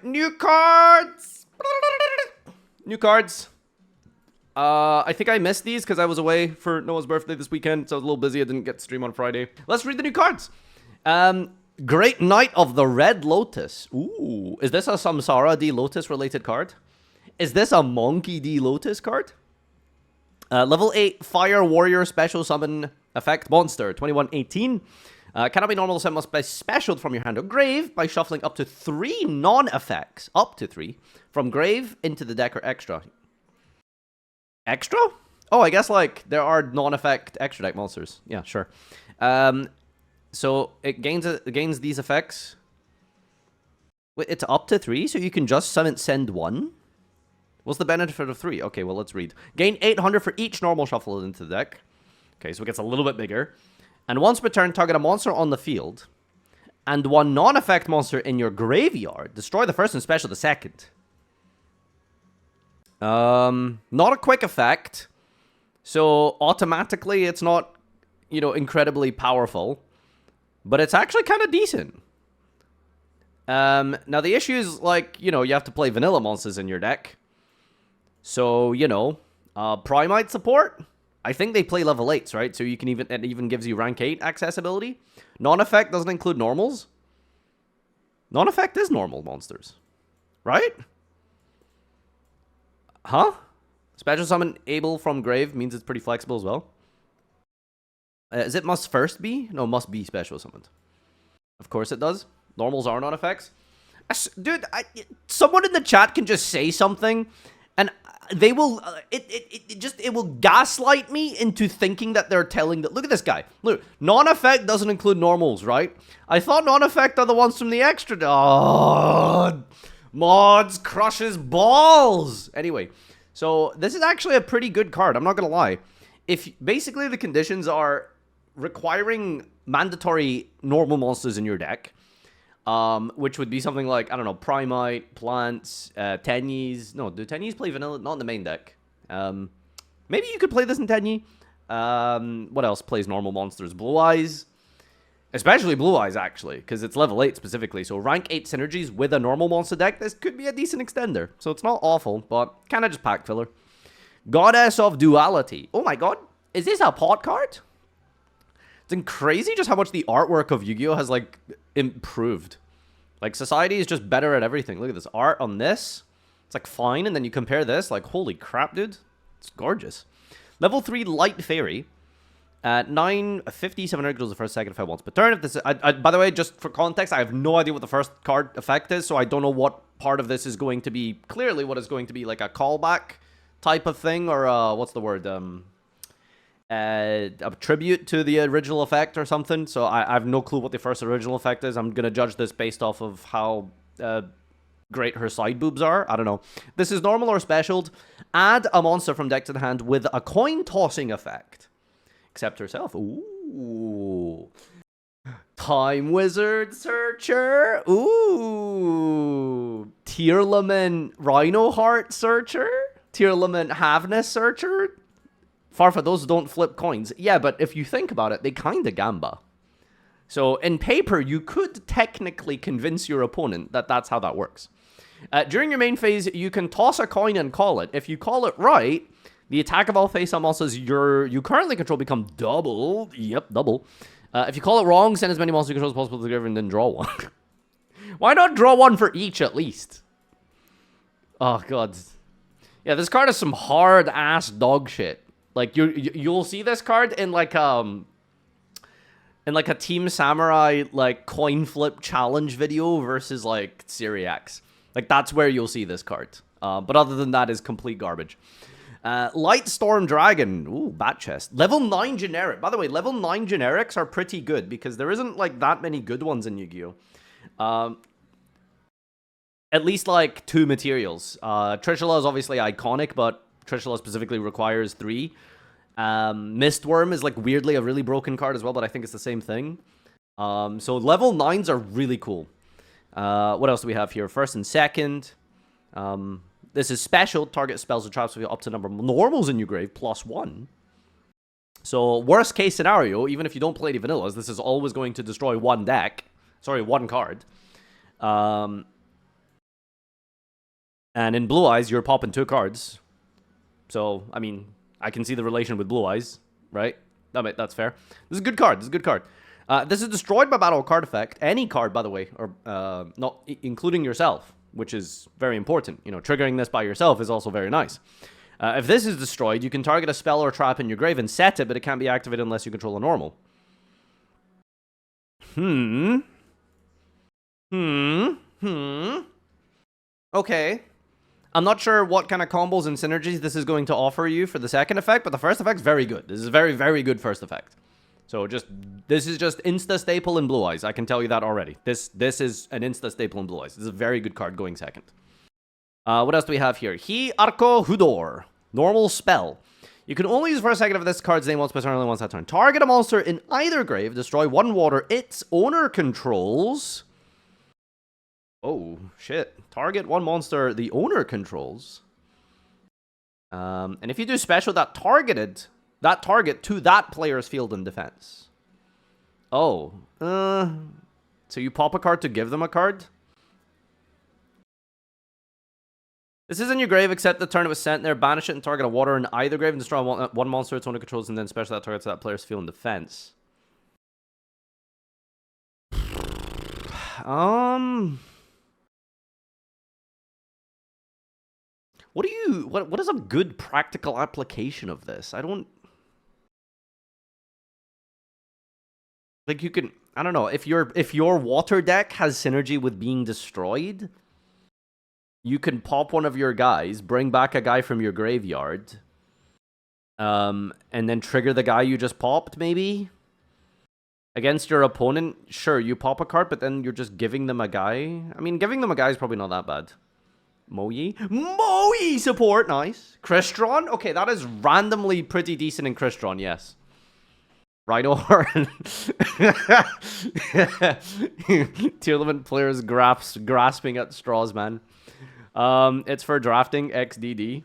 new cards. New cards. I think I missed these because I was away for Noah's birthday this weekend, so I was a little busy. I didn't get to stream on Friday. Let's read the new cards. Great Knight of the Red Lotus. Ooh, is this a Samsara D Lotus related card? Is this a Monkey D Lotus card? Level 8 Fire Warrior Special Summon Effect Monster, 2118. Cannot be normal, so must be specialed from your hand or grave by shuffling up to 3 non-effects, up to 3, from grave into the deck or extra. Extra? Oh, I guess, like, there are non-effect extra deck monsters. Yeah, sure. So, it gains these effects. Wait, it's up to 3, so you can just send 1? What's the benefit of 3? Okay, well, let's read. Gain 800 for each normal shuffle into the deck. Okay, so it gets a little bit bigger. And once per turn, target a monster on the field. And 1 non-effect monster in your graveyard. Destroy the first and special the second. Not a quick effect. So, automatically, it's not, you know, incredibly powerful. But it's actually kind of decent. Now, the issue is, like, you know, you have to play vanilla monsters in your deck. So, you know, Primite support, I think they play level 8s, right? So you can it even gives you rank 8 accessibility. Non-effect doesn't include normals. Non-effect is normal monsters, right? Huh? Special summon able from grave means it's pretty flexible as well. Is it must first be? No, must be special summoned. Of course it does. Normals are non-effects. Dude, someone in the chat can just say something and they will, it will gaslight me into thinking that they're telling that. Look at this guy. Look, non-effect doesn't include normals, right? I thought non-effect are the ones from the extra. Oh, mods crushes balls. Anyway, so this is actually a pretty good card. I'm not gonna lie. If basically the conditions are requiring mandatory normal monsters in your deck. Which would be something like, I don't know, Primite, Plants, Tenyis. No, do Tenyis play vanilla? Not in the main deck. Maybe you could play this in Tenyi. What else plays normal monsters? Blue Eyes. Especially Blue Eyes, actually, because it's level 8 specifically. So rank 8 synergies with a normal monster deck, this could be a decent extender. So it's not awful, but kind of just pack filler. Goddess of Duality. Oh my god, is this a pot card? It's crazy just how much the artwork of Yu-Gi-Oh! Has, like, improved. Like, society is just better at everything. Look at this art on this. It's, like, fine, and then you compare this, like, holy crap, dude. It's gorgeous. Level 3 Light Fairy. 950, 700 goes the first, second effect once per turn. If this is, by the way, just for context, I have no idea what the first card effect is, so I don't know what part of this is going to be, clearly what is going to be, like, a callback type of thing, or, what's the word, a tribute to the original effect or something. So I have no clue what the first original effect is. I'm gonna judge this based off of how great her side boobs are. I don't know. This is normal or specialed. Add a monster from deck to the hand with a coin tossing effect. Except herself. Ooh. Time Wizard Searcher. Ooh. Tearlament Rhino Heart Searcher. Tearlament Havness Searcher. Farfa, those don't flip coins. Yeah, but if you think about it, they kind of gamba. So, in paper, you could technically convince your opponent that that's how that works. During your main phase, you can toss a coin and call it. If you call it right, the attack of all face-up monsters you currently control become double. Yep, double. If you call it wrong, send as many monsters you control as possible to the graveyard and then draw one. Why not draw one for each at least? Oh, God. Yeah, this card is some hard-ass dog shit. Like, you'll see this card in, like, a Team Samurai, like, coin flip challenge video versus, like, Syriax. Like, that's where you'll see this card. But other than that, is complete garbage. Lightstorm Dragon. Ooh, bat chest. Level 9 generic. By the way, level 9 generics are pretty good because there isn't, like, that many good ones in Yu-Gi-Oh! At least, like, 2 materials. Trishula is obviously iconic, but Trishula specifically requires 3. Mistworm is, like, weirdly a really broken card as well, but I think it's the same thing. So level 9s are really cool. What else do we have here? First and second. This is special. Target spells or traps with up to number of normals in your grave, +1. So, worst case scenario, even if you don't play any vanillas, this is always going to destroy one deck. Sorry, one card. And in Blue Eyes, you're popping 2 cards. So, I mean, I can see the relation with Blue Eyes, right? That's fair. This is a good card. This is a good card. This is destroyed by battle card effect. Any card, by the way, or not including yourself, which is very important. You know, triggering this by yourself is also very nice. If this is destroyed, you can target a spell or trap in your grave and set it, but it can't be activated unless you control a normal. Okay. I'm not sure what kind of combos and synergies this is going to offer you for the second effect, but the first effect's very good. This is a very, very good first effect. So this is just insta-staple in Blue Eyes. I can tell you that already. This is an insta-staple in Blue Eyes. This is a very good card going second. What else do we have here? Arkho Hudor. Normal spell. You can only use for a second if this card's name once per turn, only once that turn. Target a monster in either grave, destroy 1 water its owner controls. Oh, shit. Target 1 monster the owner controls. And if you do special, that target to that player's field and defense. Oh. So you pop a card to give them a card? This is in your grave, except the turn it was sent there. Banish it and target a water in either grave and destroy 1 monster its owner controls, and then special that targets that player's field and defense. What is a good practical application of this? I don't... Like, you can... I don't know. If your water deck has synergy with being destroyed, you can pop one of your guys, bring back a guy from your graveyard, and then trigger the guy you just popped, maybe? Against your opponent, sure, you pop a card, but then you're just giving them a guy. I mean, giving them a guy is probably not that bad. Moe support, nice. Crystron, okay, that is randomly pretty decent in Crystron, yes. Rhino Horn. Tournament players grasping at straws, man. It's for drafting XDD.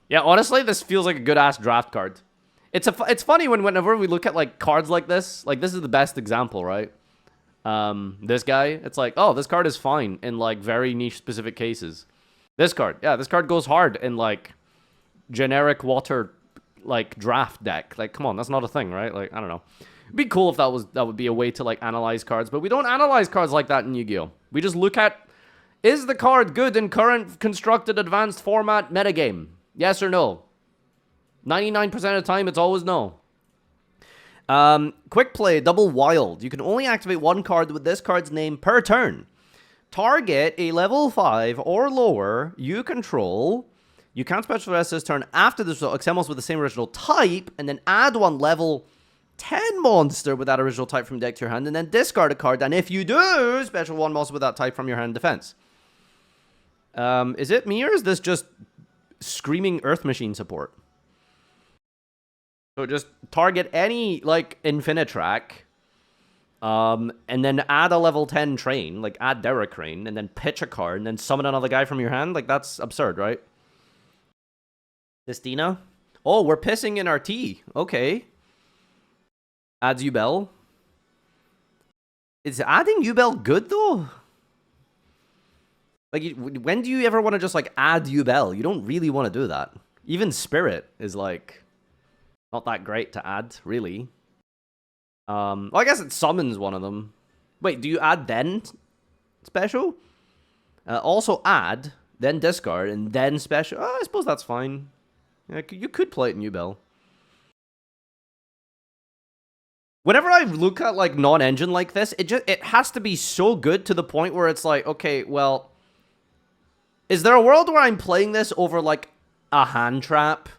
Yeah, honestly, this feels like a good-ass draft card. It's funny whenever we look at, like, cards like this is the best example, right? This guy, it's like, oh, this card is fine in, like, very niche specific cases. This card, yeah, this card goes hard in, like, generic water, like, draft deck. Like, come on, that's not a thing, right? Like, I don't know. It'd be cool if that would be a way to, like, analyze cards, but we don't analyze cards like that in Yu-Gi-Oh! We just look at, is the card good in current constructed advanced format metagame? Yes or no? 99% of the time, it's always no. Quick play, double wild. You can only activate 1 card with this card's name per turn. Target a level 5 or lower you control. You can't special the rest of this turn after this result, except with the same original type, and then add 1 level 10 monster with that original type from deck to your hand, and then discard a card. And if you do, special 1 monster with that type from your hand defense. Is it me, or is this just screaming Earth Machine support? So just target any, like, Infinitrack, and then add a level 10 train, like add Retrain, and then pitch a card, and then summon another guy from your hand? Like, that's absurd, right? TISTINA? Oh, we're pissing in our tea. Okay. Adds Yubel. Is adding Yubel good, though? Like, when do you ever want to just, like, add Yubel? You don't really want to do that. Even Spirit is, like... not that great to add, really. Well, I guess it summons one of them. Wait, do you add then special? Also add, then discard, and then special. Oh, I suppose that's fine. Yeah, you could play it in Yubel. Whenever I look at, like, non-engine like this, it has to be so good to the point where it's like, okay, well, is there a world where I'm playing this over, like, a hand trap?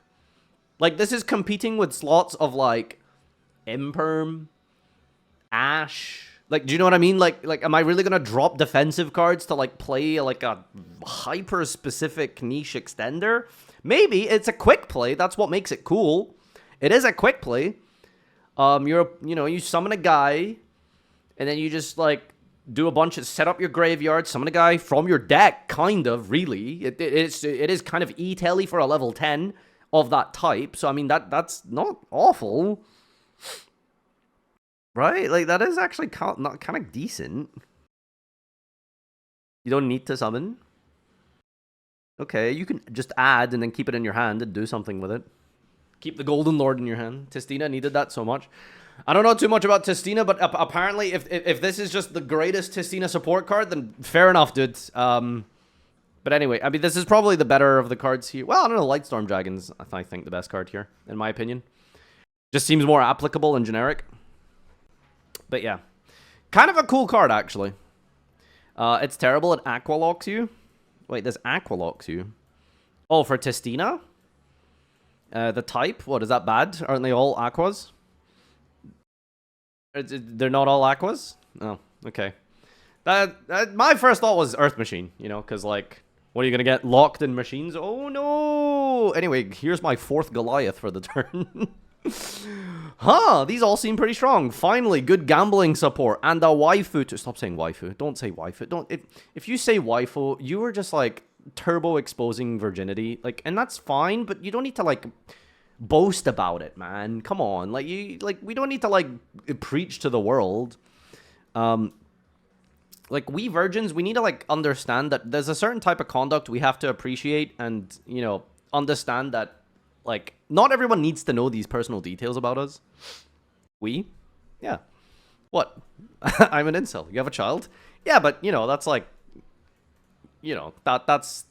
Like, this is competing with slots of, like, Imperm, Ash. Like, do you know what I mean? Like, am I really gonna drop defensive cards to, like, play, like, a hyper-specific niche extender? Maybe. It's a quick play. That's what makes it cool. It is a quick play. You summon a guy, and then you just, like, do a bunch of... set up your graveyard, summon a guy from your deck, kind of, really. It is kind of E-telly for a level 10 of that type. So, I mean, that's not awful. Right? Like, that is actually kind of decent. You don't need to summon. Okay, you can just add and then keep it in your hand and do something with it. Keep the Golden Lord in your hand. Tistina needed that so much. I don't know too much about Tistina, but apparently if this is just the greatest Tistina support card, then fair enough, dude. But anyway, I mean, this is probably the better of the cards here. Well, I don't know, Lightstorm Dragon's, I think, the best card here, in my opinion. Just seems more applicable and generic. But yeah. Kind of a cool card, actually. It's terrible. It Aqualocks you. Wait, this Aqualocks you. Oh, for Tistina? The type? What, is that bad? Aren't they all Aquas? They're not all Aquas? Oh, okay. My first thought was Earth Machine, you know, because, like, what are you going to get? Locked in machines? Oh, no! Anyway, here's my 4th Goliath for the turn. Huh, these all seem pretty strong. Finally, good gambling support and a waifu to... Stop saying waifu. Don't say waifu. Don't... If you say waifu, you are just, like, turbo exposing virginity. Like, and that's fine, but you don't need to, like... boast about it, man. Come on. Like, we don't need to, like, preach to the world. Like, we virgins, we need to, like, understand that there's a certain type of conduct we have to appreciate and, you know, understand that, like, not everyone needs to know these personal details about us. We? Yeah. What? I'm an incel. You have a child? Yeah, but, you know, that's, like, you know, that's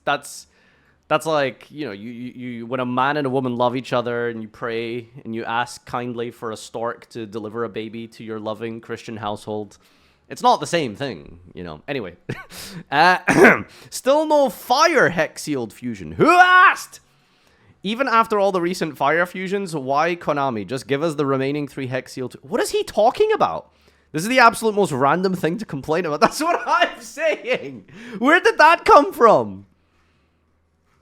like, you know, you when a man and a woman love each other and you pray and you ask kindly for a stork to deliver a baby to your loving Christian household. It's not the same thing, you know. Anyway. Still no fire hex sealed fusion. Who asked? Even after all the recent fire fusions, why Konami? Just give us the remaining 3 hex sealed. What is he talking about? This is the absolute most random thing to complain about. That's what I'm saying. Where did that come from?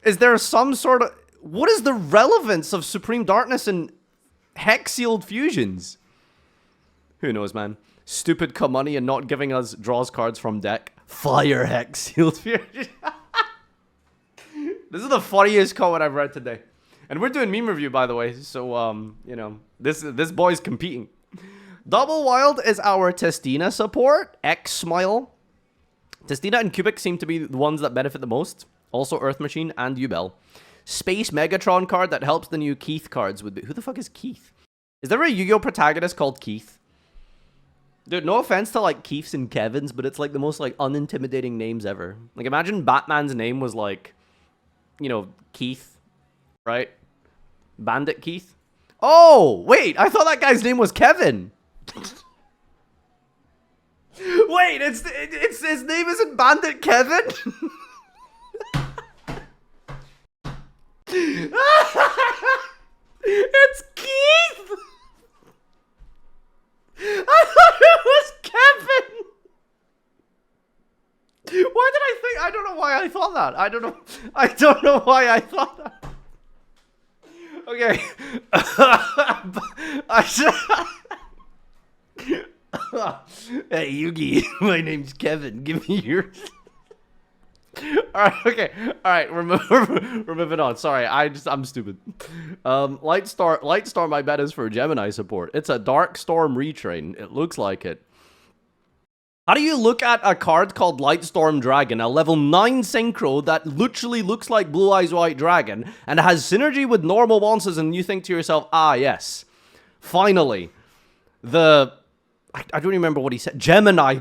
Is there some sort of... What is the relevance of Supreme Darkness and hex-sealed fusions? Who knows, man. Stupid money and not giving us draws cards from deck. Fire hex-sealed fusions. This is the funniest comment I've read today. And we're doing meme review, by the way. So, you know, this boy's competing. Double Wild is our Tistina support. X-Smile. Tistina and Cubic seem to be the ones that benefit the most. Also Earth Machine and Ubel. Space Megatron card that helps the new Keith cards would be... Who the fuck is Keith? Is there a Yu-Gi-Oh protagonist called Keith? Dude, no offense to, like, Keiths and Kevins, but it's, like, the most, like, unintimidating names ever. Like, imagine Batman's name was, like, you know, Keith, right? Bandit Keith? Oh, wait, I thought that guy's name was Kevin. Wait, it's his name isn't Bandit Kevin? It's Keith! I thought it was Kevin! Why did I think... I don't know why I thought that. I don't know why I thought that. Okay. Hey, Yugi, my name's Kevin. Give me yours. Alright, okay. Alright, we're moving on. Sorry, I'm stupid. Lightstorm, I bet, is for Gemini support. It's a Darkstorm Retrain. It looks like it. How do you look at a card called Lightstorm Dragon, a level 9 synchro that literally looks like Blue Eyes White Dragon, and has synergy with normal monsters, and you think to yourself, ah, yes. Finally. I don't remember what he said. Gemini.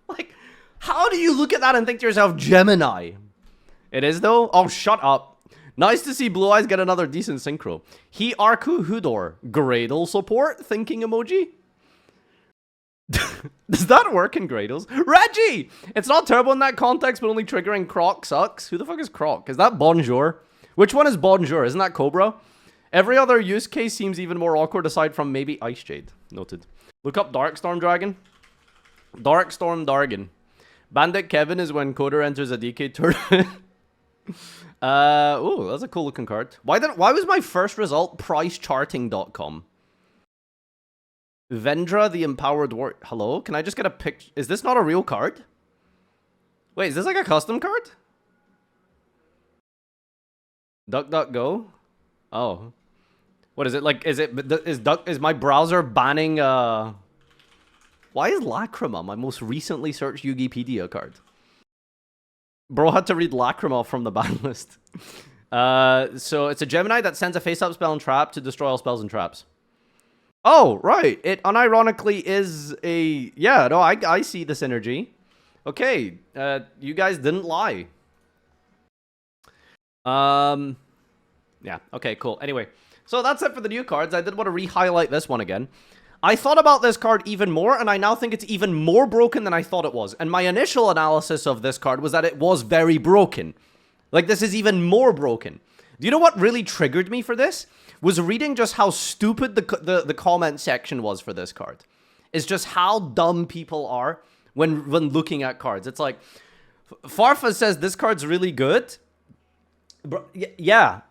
Like, how do you look at that and think to yourself, Gemini? It is, though? Oh, shut up. Nice to see Blue Eyes get another decent synchro. Arkho Hudor. Gradle support? Thinking emoji? Does that work in Gradles? Reggie! It's not turbo in that context, but only triggering Croc sucks. Who the fuck is Croc? Is that Bonjour? Which one is Bonjour? Isn't that Cobra? Every other use case seems even more awkward aside from maybe Ice Jade. Noted. Look up Darkstorm Dragon. Darkstorm Dragon. Bandit Kevin is when Coder enters a DK tournament. Oh, that's a cool looking card. Why was my first result pricecharting.com? Vendra the Empowered War. Hello? Can I just get a picture? Is this not a real card? Wait, is this like a custom card? DuckDuckGo? Oh. What is it? Like, is my browser banning, Why is Lacrima my most recently searched Yugipedia card? Bro had to read Lacrimal from the ban list. So it's a Gemini that sends a face-up spell and trap to destroy all spells and traps. Oh, right. It unironically is a... Yeah, no, I see the synergy. Okay, you guys didn't lie. Yeah, okay, cool. Anyway, so that's it for the new cards. I did want to re-highlight this one again. I thought about this card even more, and I now think it's even more broken than I thought it was. And my initial analysis of this card was that it was very broken. Like, this is even more broken. Do you know what really triggered me for this? Was reading just how stupid the comment section was for this card. It's just how dumb people are when looking at cards. It's like, Farfa says this card's really good. Bro, yeah.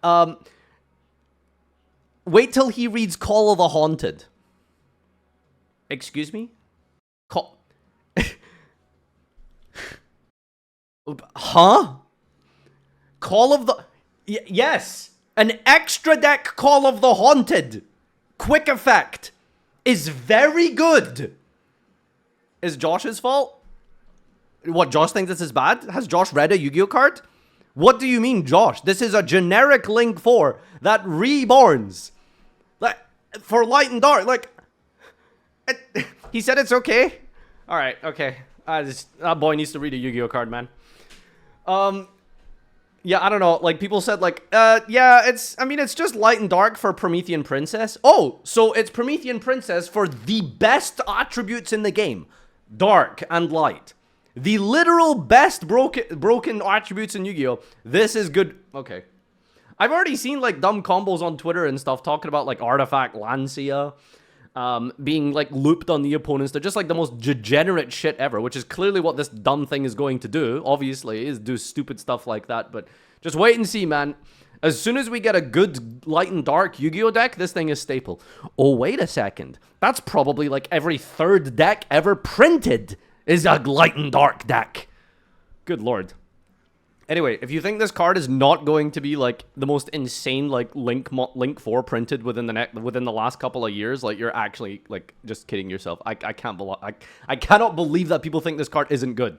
Wait till he reads Call of the Haunted. Excuse me? Huh? Call of the... yes. An extra deck Call of the Haunted. Quick effect. Is very good. Is Josh's fault? What, Josh thinks this is bad? Has Josh read a Yu-Gi-Oh card? What do you mean, Josh? This is a generic Link 4 that reborns. Like, for Light and Dark. Like, he said it's okay? Alright, okay. That boy needs to read a Yu-Gi-Oh card, man. Yeah, I don't know. Like, people said, like, yeah, it's just Light and Dark for Promethean Princess. Oh, so it's Promethean Princess for the best attributes in the game. Dark and Light. The literal best broken attributes in Yu-Gi-Oh! This is good. Okay. I've already seen, like, dumb combos on Twitter and stuff talking about, like, Artifact Lancia being, like, looped on the opponents. They're just, like, the most degenerate shit ever, which is clearly what this dumb thing is going to do, obviously, is do stupid stuff like that. But just wait and see, man. As soon as we get a good Light and Dark Yu-Gi-Oh deck, this thing is staple. Oh, wait a second. That's probably, like, every third deck ever printed is a Light and Dark deck. Good lord. Anyway, if you think this card is not going to be, like, the most insane, like, Link 4 printed within the last couple of years, like, you're actually, like, just kidding yourself. I cannot believe that people think this card isn't good.